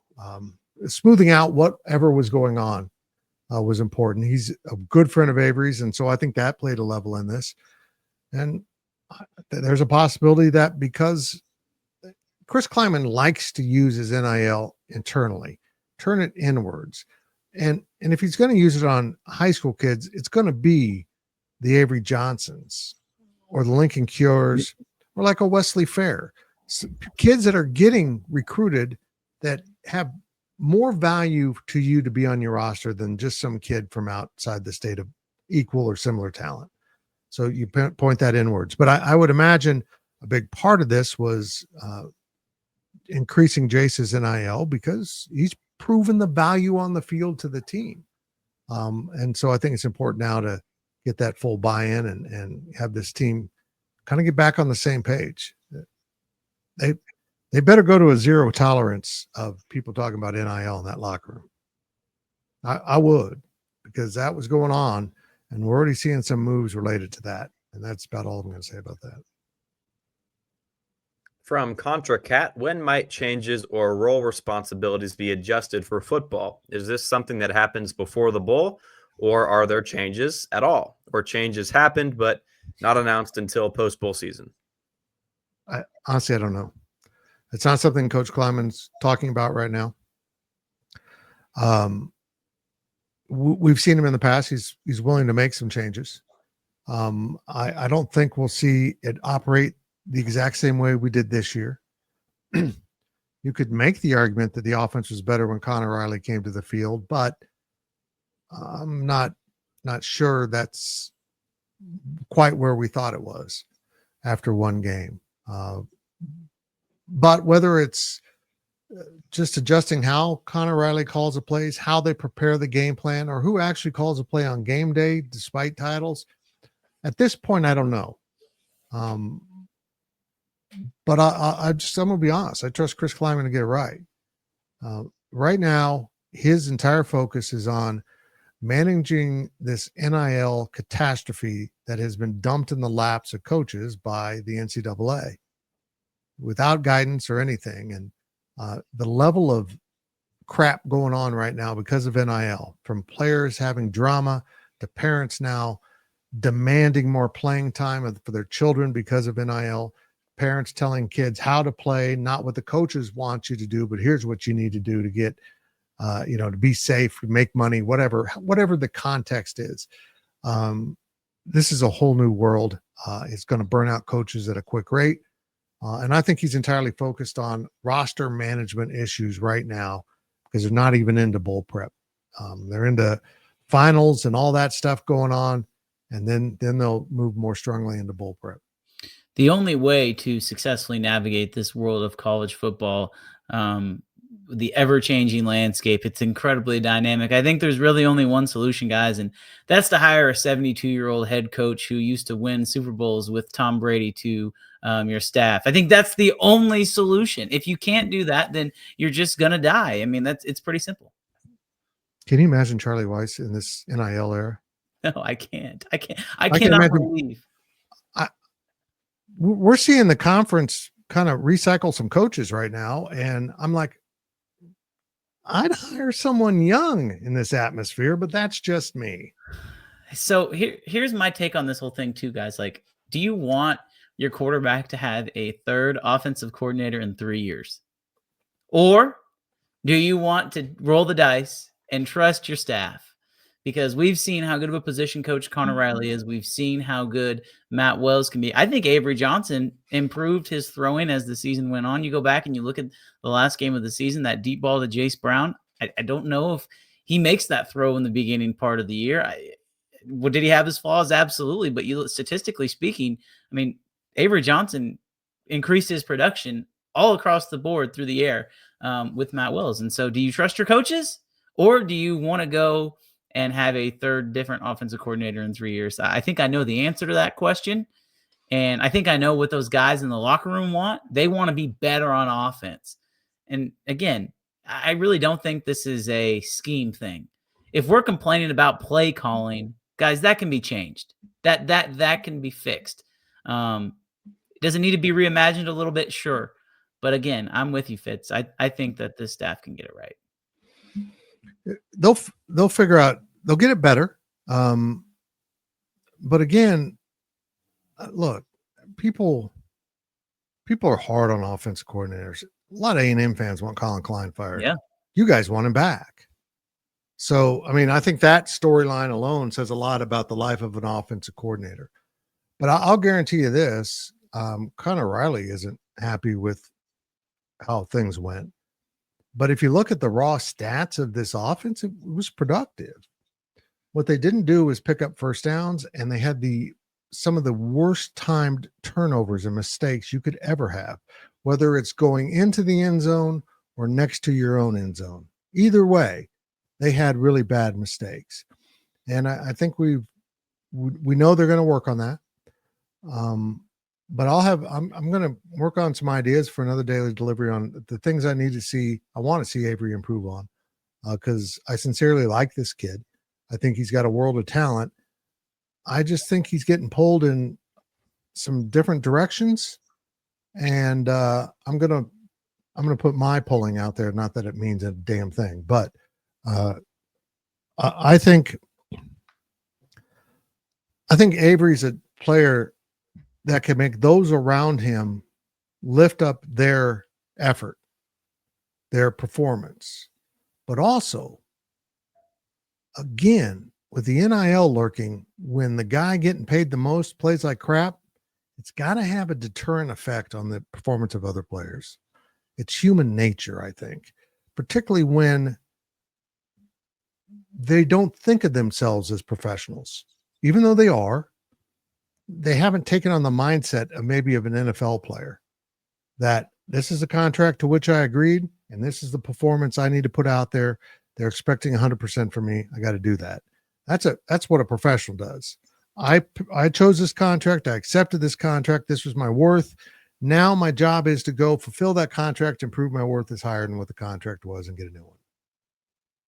smoothing out whatever was going on was important. He's a good friend of Avery's, and so I think that played a level in this. And there's a possibility that because Chris Kleiman likes to use his NIL internally, turn it inwards. And if he's going to use it on high school kids, it's going to be the Avery Johnsons or the Lincoln Cures or like a Wesley Fair. So kids that are getting recruited that have more value to you to be on your roster than just some kid from outside the state of equal or similar talent. So you point that inwards. But I would imagine a big part of this was increasing Jace's NIL because he's proven the value on the field to the team. And so I think it's important now to get that full buy-in and have this team kind of get back on the same page. They better go to a zero tolerance of people talking about NIL in that locker room. I would, because that was going on, and we're already seeing some moves related to that. And that's about all I'm going to say about that. From Contra Cat, when might changes or role responsibilities be adjusted for football? Is this something that happens before the bowl, or are there changes at all? Or changes happened but not announced until post-bowl season? Honestly, I don't know. It's not something Coach Kleiman's talking about right now. We've seen him in the past. He's willing to make some changes. I don't think we'll see it operate the exact same way we did this year. You could make the argument that the offense was better when Connor Riley came to the field, but I'm not sure that's quite where we thought it was after one game. But whether it's just adjusting how Connor Riley calls the plays, how they prepare the game plan, or who actually calls a play on game day despite titles, at this point, I don't know. But I'm going to be honest. I trust Chris Kleiman to get it right. Right now, his entire focus is on managing this NIL catastrophe that has been dumped in the laps of coaches by the NCAA without guidance or anything. And the level of crap going on right now because of NIL, from players having drama to parents now demanding more playing time for their children because of NIL, parents telling kids how to play, not what the coaches want you to do, but here's what you need to do to get, to be safe, make money, whatever the context is. This is a whole new world. It's going to burn out coaches at a quick rate. And I think he's entirely focused on roster management issues right now because they're not even into bowl prep. They're into finals and all that stuff going on. And then they'll move more strongly into bowl prep. The only way to successfully navigate this world of college football, the ever-changing landscape, it's incredibly dynamic. I think there's really only one solution, guys, and that's to hire a 72-year-old head coach who used to win Super Bowls with Tom Brady to your staff. I think that's the only solution. If you can't do that, then you're just going to die. I mean, it's pretty simple. Can you imagine Charlie Weiss in this NIL era? No, I can't. I cannot believe. We're seeing the conference kind of recycle some coaches right now. And I'm like, I'd hire someone young in this atmosphere, but that's just me. So here's my take on this whole thing too, guys. Like, do you want your quarterback to have a third offensive coordinator in 3 years? Or do you want to roll the dice and trust your staff? Because we've seen how good of a position coach Connor Riley is. We've seen how good Matt Wells can be. I think Avery Johnson improved his throwing as the season went on. You go back and you look at the last game of the season, that deep ball to Jace Brown. I don't know if he makes that throw in the beginning part of the year. Did he have his flaws? Absolutely. But statistically speaking, I mean, Avery Johnson increased his production all across the board through the air with Matt Wells. And so do you trust your coaches, or do you want to go and have a third different offensive coordinator in 3 years? I think I know the answer to that question. And I think I know what those guys in the locker room want. They want to be better on offense. And again, I really don't think this is a scheme thing. If we're complaining about play calling, guys, that can be changed. That can be fixed. Does it need to be reimagined a little bit? Sure. But again, I'm with you, Fitz. I think that this staff can get it right. They'll figure out, they'll get it better. But again, look, people are hard on offensive coordinators. A lot of A&M fans want Colin Klein fired. Yeah. You guys want him back. So, I mean, I think that storyline alone says a lot about the life of an offensive coordinator. But I'll guarantee you this, Connor Riley isn't happy with how things went. But if you look at the raw stats of this offense, it was productive. What they didn't do was pick up first downs, and they had some of the worst timed turnovers and mistakes you could ever have, whether it's going into the end zone or next to your own end zone. Either way, they had really bad mistakes. And I think we know they're going to work on that. But I'm going to work on some ideas for another daily delivery on the things I need to see. I want to see Avery improve on, because I sincerely like this kid. I think he's got a world of talent. I just think he's getting pulled in some different directions, and I'm gonna put my pulling out there. Not that it means a damn thing, but I think Avery's a player that can make those around him lift up their effort, their performance, but also, again, with the NIL lurking, when the guy getting paid the most plays like crap, it's got to have a deterrent effect on the performance of other players. It's human nature, I think, particularly when they don't think of themselves as professionals, even though they are. They haven't taken on the mindset of maybe of an NFL player, that this is a contract to which I agreed, and this is the performance I need to put out there. They're expecting 100% from me. I got to do that. That's what a professional does. I chose this contract. I accepted this contract. This was my worth. Now my job is to go fulfill that contract and prove my worth is higher than what the contract was and get a new one.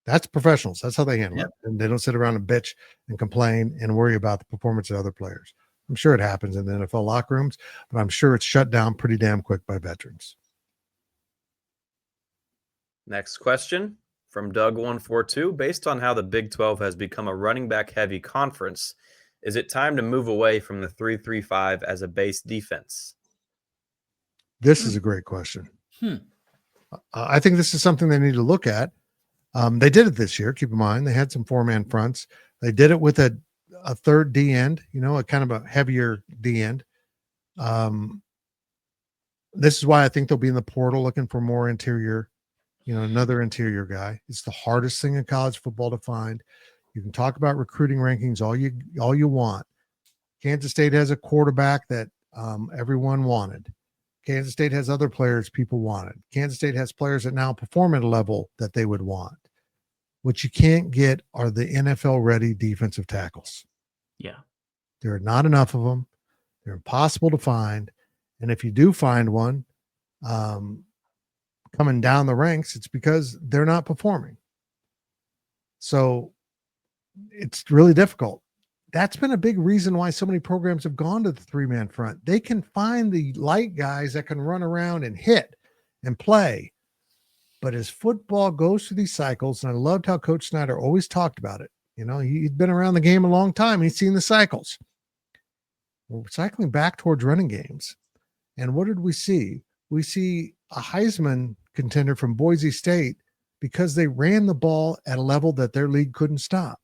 That's professionals. That's how they handle it. And they don't sit around and bitch and complain and worry about the performance of other players. I'm sure it happens in the NFL locker rooms, but I'm sure it's shut down pretty damn quick by veterans. Next question from Doug142. Based on how the Big 12 has become a running back heavy conference, is it time to move away from the 3-3-5 as a base defense? This is a great question. I think this is something they need to look at. They did it this year. Keep in mind, they had some 4-man fronts. They did it with a third D end, a kind of a heavier D end. This is why I think they'll be in the portal looking for more interior, another interior guy. It's the hardest thing in college football to find. You can talk about recruiting rankings all you want. Kansas State has a quarterback that everyone wanted. Kansas State has other players people wanted. Kansas State has players that now perform at a level that they would want. What you can't get are the NFL-ready defensive tackles. Yeah. There are not enough of them. They're impossible to find. And if you do find one coming down the ranks, it's because they're not performing. So it's really difficult. That's been a big reason why so many programs have gone to the 3-man front. They can find the light guys that can run around and hit and play. But as football goes through these cycles, and I loved how Coach Snyder always talked about it. He'd been around the game a long time. He's seen the cycles. We're cycling back towards running games. And what did we see? We see a Heisman contender from Boise State because they ran the ball at a level that their league couldn't stop.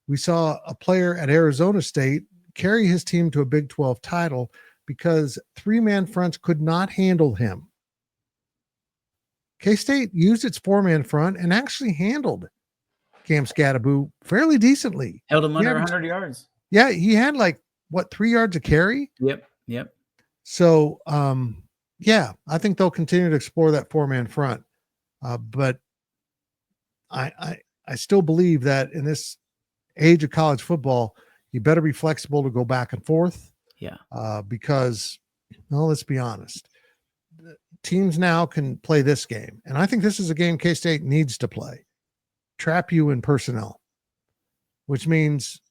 We saw a player at Arizona State carry his team to a Big 12 title because 3-man fronts could not handle him. K-State used its 4-man front and actually handled Cam Scattaboo fairly decently. Held him under 100 yards. Yeah, he had 3 yards a carry? Yep. So Yeah, I think they'll continue to explore that 4-man front. But I still believe that in this age of college football, you better be flexible to go back and forth. Yeah. Because, well, let's be honest. Teams now can play this game. And I think this is a game K-State needs to play. Trap you in personnel, which means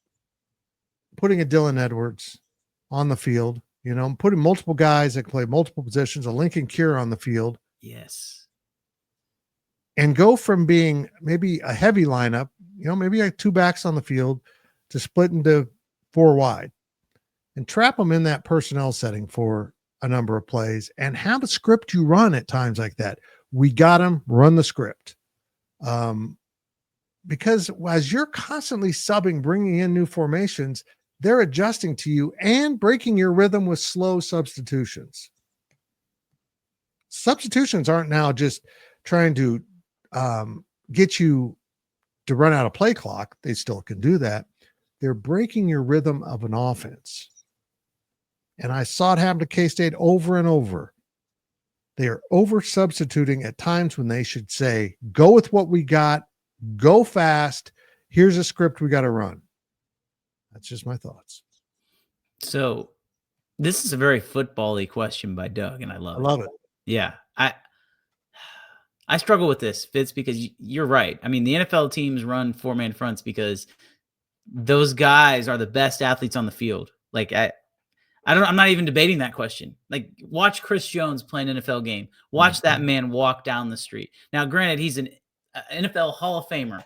putting a Dylan Edwards on the field, putting multiple guys that play multiple positions, a Lincoln Cure on the field. Yes. And go from being maybe a heavy lineup, maybe like 2 backs on the field, to split into 4 wide and trap them in that personnel setting for a number of plays and have a script you run at times like that. We got them, run the script. Because as you're constantly subbing, bringing in new formations, they're adjusting to you and breaking your rhythm with slow substitutions. Substitutions aren't now just trying to get you to run out of play clock. They still can do that. They're breaking your rhythm of an offense. And I saw it happen to K-State over and over. They are over substituting at times when they should say, go with what we got, go fast. Here's a script we got to run. That's just my thoughts. So this is a very football-y question by Doug, and I love it. Yeah. I struggle with this, Fitz, because you're right. I mean, the NFL teams run 4-man fronts because those guys are the best athletes on the field. Like, I'm not even debating that question. Like, watch Chris Jones play an NFL game. Watch that man walk down the street. Now, granted, he's an NFL Hall of Famer,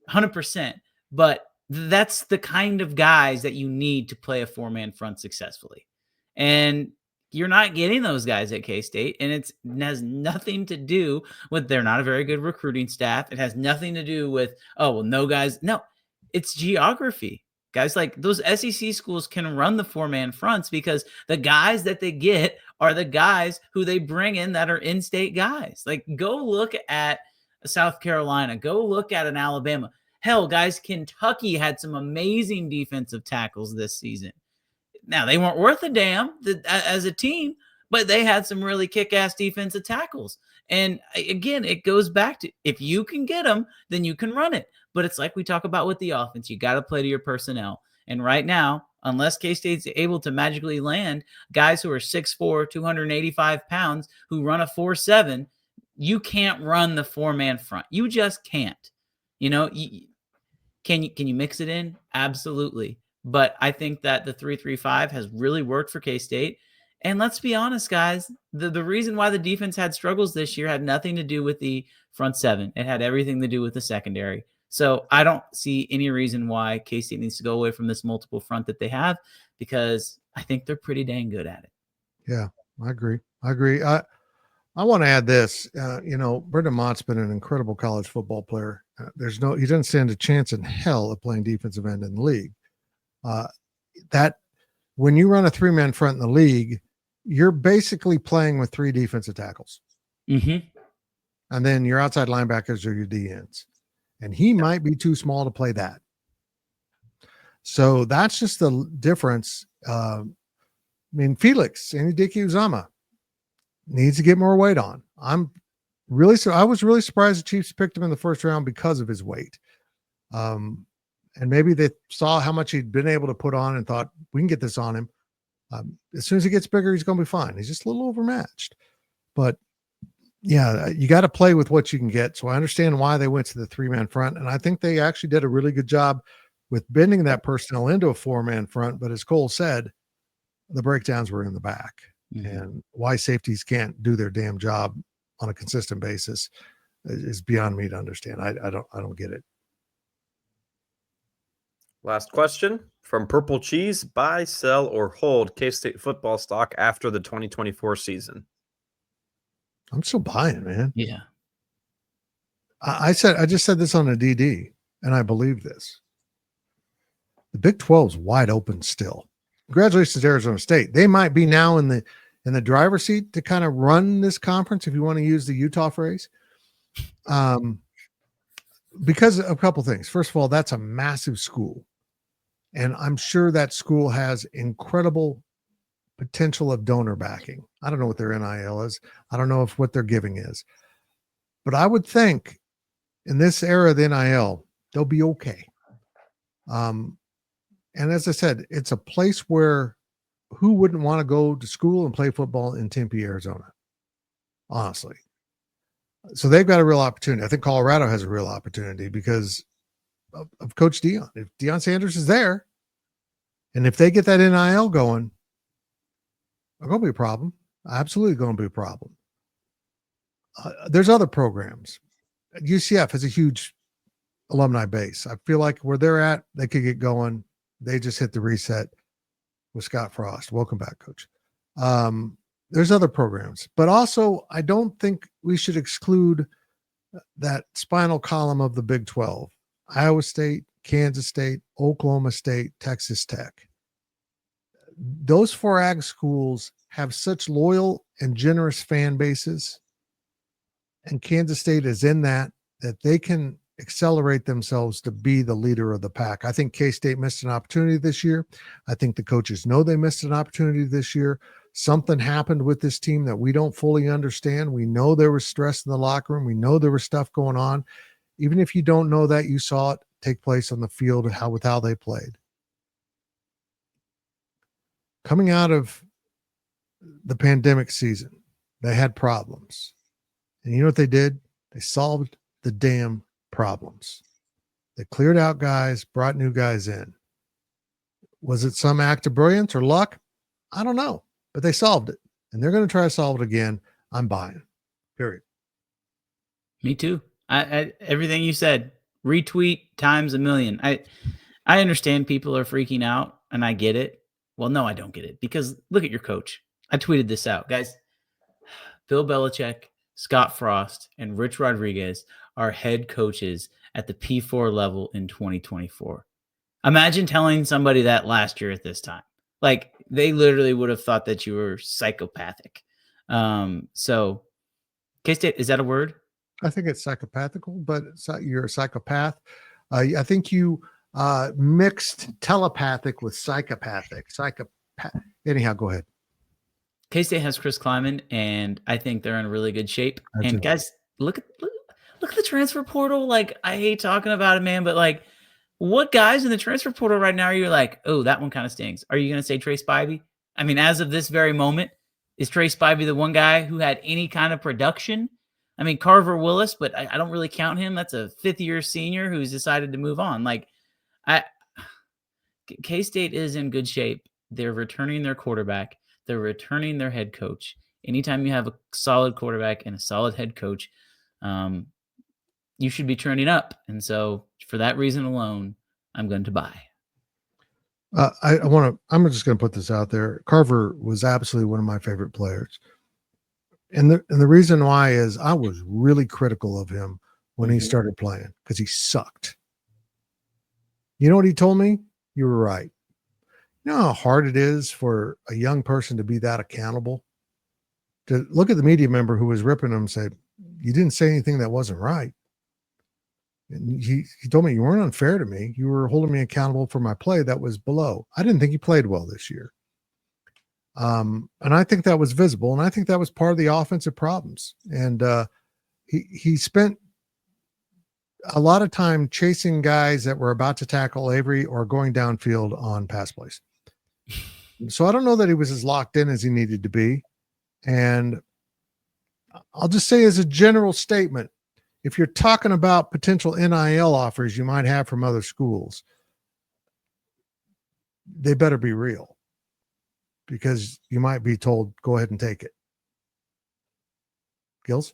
100%, but that's the kind of guys that you need to play a 4-man front successfully. And you're not getting those guys at K-State, and it has nothing to do with they're not a very good recruiting staff. It has nothing to do with, no guys. No, it's geography. Guys like those SEC schools can run the 4-man fronts because the guys that they get are the guys who they bring in that are in-state guys. Like, go look at South Carolina. Go look at an Alabama. Hell, guys, Kentucky had some amazing defensive tackles this season. Now, they weren't worth a damn as a team, but they had some really kick-ass defensive tackles. And again, it goes back to if you can get them, then you can run it. But it's like we talk about with the offense. You got to play to your personnel. And right now, unless K-State's able to magically land guys who are 6'4", 285 pounds, who run a 4.7, you can't run the 4-man front. You just can't. Can you mix it in? Absolutely. But I think that the 3-3-5 has really worked for K-State. And let's be honest, guys, the reason why the defense had struggles this year had nothing to do with the front 7. It had everything to do with the secondary. So I don't see any reason why K-State needs to go away from this multiple front that they have, because I think they're pretty dang good at it. Yeah, I agree. I want to add this. Brendan Mott's been an incredible college football player. He doesn't stand a chance in hell of playing defensive end in the league. That when you run a 3-man front in the league, you're basically playing with 3 defensive tackles. Mm-hmm. And then your outside linebackers are your D ends. And he might be too small to play that. So that's just the difference. Felix, Andy Dickey Uzama, needs to get more weight on. I was really surprised the Chiefs picked him in the first round because of his weight. And maybe they saw how much he'd been able to put on and thought, we can get this on him. As soon as he gets bigger, he's going to be fine. He's just a little overmatched. But yeah, you got to play with what you can get. So I understand why they went to the 3-man front. And I think they actually did a really good job with bending that personnel into a 4-man front. But as Cole said, the breakdowns were in the back. Mm-hmm. And why safeties can't do their damn job on a consistent basis is beyond me to understand. I don't get it. Last question from Purple Cheese: buy, sell, or hold K-State football stock after the 2024 season? I'm still buying, man. Yeah. I just said this on a DD, and I believe this. The Big 12 is wide open still. Congratulations to Arizona State. They might be now in the driver's seat to kind of run this conference, if you want to use the Utah phrase. Because of a couple things. First of all, that's a massive school. And I'm sure that school has incredible potential of donor backing. I don't know what their NIL is. I don't know if what their giving is. But I would think in this era of the NIL, they'll be okay. And as I said, it's a place where who wouldn't want to go to school and play football in Tempe, Arizona? Honestly. So they've got a real opportunity. I think Colorado has a real opportunity because of Coach Deion. If Deion Sanders is there, and if they get that NIL going, it's going to be a problem. Absolutely going to be a problem. There's other programs. UCF has a huge alumni base. I feel like where they're at, they could get going. They just hit the reset with Scott Frost. Welcome back, Coach. There's other programs, but also I don't think we should exclude that spinal column of the Big 12. Iowa State, Kansas State, Oklahoma State, Texas Tech. Those 4 ag schools have such loyal and generous fan bases, and Kansas State is in that they can accelerate themselves to be the leader of the pack. I think K-State missed an opportunity this year. I think the coaches know they missed an opportunity this year. Something happened with this team that we don't fully understand. We know there was stress in the locker room. We know there was stuff going on. Even if you don't know that, you saw it take place on the field with how they played. Coming out of the pandemic season, they had problems. And you know what they did? They solved the damn problems. They cleared out guys, brought new guys in. Was it some act of brilliance or luck? I don't know, but they solved it. And they're going to try to solve it again. I'm buying. Period. Me too. I everything you said, retweet times a million. I understand people are freaking out, and I get it. Well, no, I don't get it, because look at your coach. I tweeted this out. Guys, Bill Belichick, Scott Frost, and Rich Rodriguez are head coaches at the P4 level in 2024. Imagine telling somebody that last year at this time. Like, they literally would have thought that you were psychopathic. So, K-State, is that a word? I think it's psychopathical, but you're a psychopath. I think you mixed telepathic with psychopathic. Anyhow, go ahead. K-State has Chris Kleiman, and I think they're in really good shape. And guys, look at the transfer portal. Like, I hate talking about it, man, but like, what guys in the transfer portal right now are you like, oh, that one kind of stings? Are you going to say Trace Spivey? I mean, as of this very moment, is Trace Spivey the one guy who had any kind of production? I mean, Carver Willis, but I don't really count him. That's a 5th-year senior who's decided to move on. Like, K-State is in good shape. They're returning their quarterback. They're returning their head coach. Anytime you have a solid quarterback and a solid head coach, you should be trending up. And so for that reason alone, I'm going to buy. I'm just going to put this out there. Carver was absolutely one of my favorite players. And the reason why is I was really critical of him when he started playing because he sucked. You know what he told me? You were right. You know how hard it is for a young person to be that accountable? To look at the media member who was ripping him and say, you didn't say anything that wasn't right. And he told me, you weren't unfair to me. You were holding me accountable for my play that was below. I didn't think he played well this year. And I think that was visible. And I think that was part of the offensive problems. And he spent a lot of time chasing guys that were about to tackle Avery or going downfield on pass plays. So I don't know that he was as locked in as he needed to be. And I'll just say as a general statement, if you're talking about potential NIL offers you might have from other schools, they better be real because you might be told, go ahead and take it. Gills?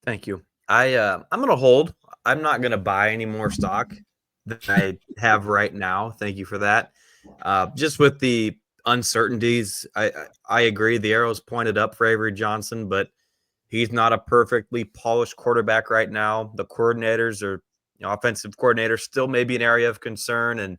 Thank you. I'm going to hold. I'm not going to buy any more stock than I have right now. Thank you for that. Just with the uncertainties, I agree. The arrow's pointed up for Avery Johnson, but he's not a perfectly polished quarterback right now. The coordinators or offensive coordinators still may be an area of concern. And,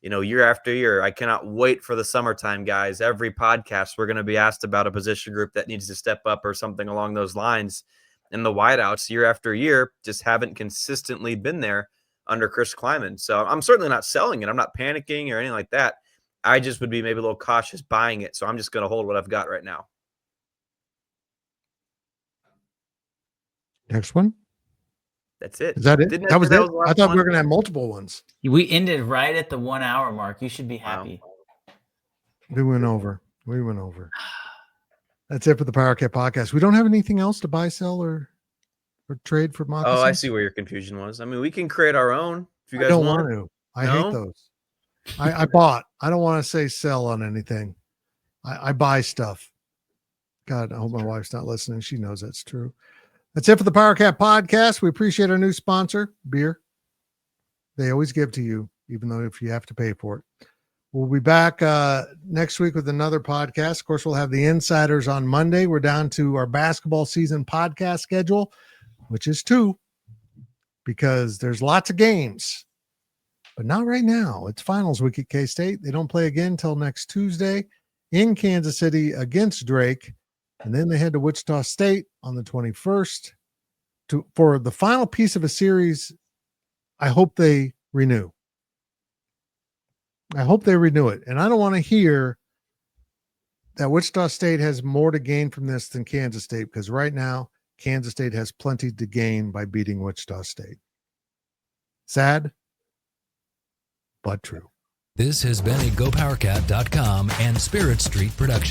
year after year, I cannot wait for the summertime, guys. Every podcast, we're going to be asked about a position group that needs to step up or something along those lines. And the wideouts year after year just haven't consistently been there under Chris Kleiman. So I'm certainly not selling it. I'm not panicking or anything like that. I just would be maybe a little cautious buying it. So I'm just going to hold what I've got right now. Next one. That's it. Is that it? Didn't That was say it. the last I thought we one? were going to have multiple ones. We ended right at the 1 hour mark. You should be happy. Wow. We went over. That's it for the Powercat podcast. We don't have anything else to buy, sell, or trade for moccasins. Oh, I see where your confusion was. I mean, we can create our own if you guys don't want. want to. I No? hate those. I bought. I don't want to say sell on anything. I buy stuff. God, I hope my wife's not listening. She knows that's true. That's it for the Powercat podcast. We appreciate our new sponsor, beer. They always give to you, even though if you have to pay for it. We'll be back next week with another podcast. Of course, we'll have the Insiders on Monday. We're down to our basketball season podcast schedule, which is 2, because there's lots of games, but not right now. It's finals week at K-State. They don't play again until next Tuesday in Kansas City against Drake. And then they head to Wichita State on the 21st for the final piece of a series. I hope they renew. And I don't want to hear that Wichita State has more to gain from this than Kansas State, because right now Kansas State has plenty to gain by beating Wichita State. Sad, but true. This has been a GoPowercat.com and Spirit Street production.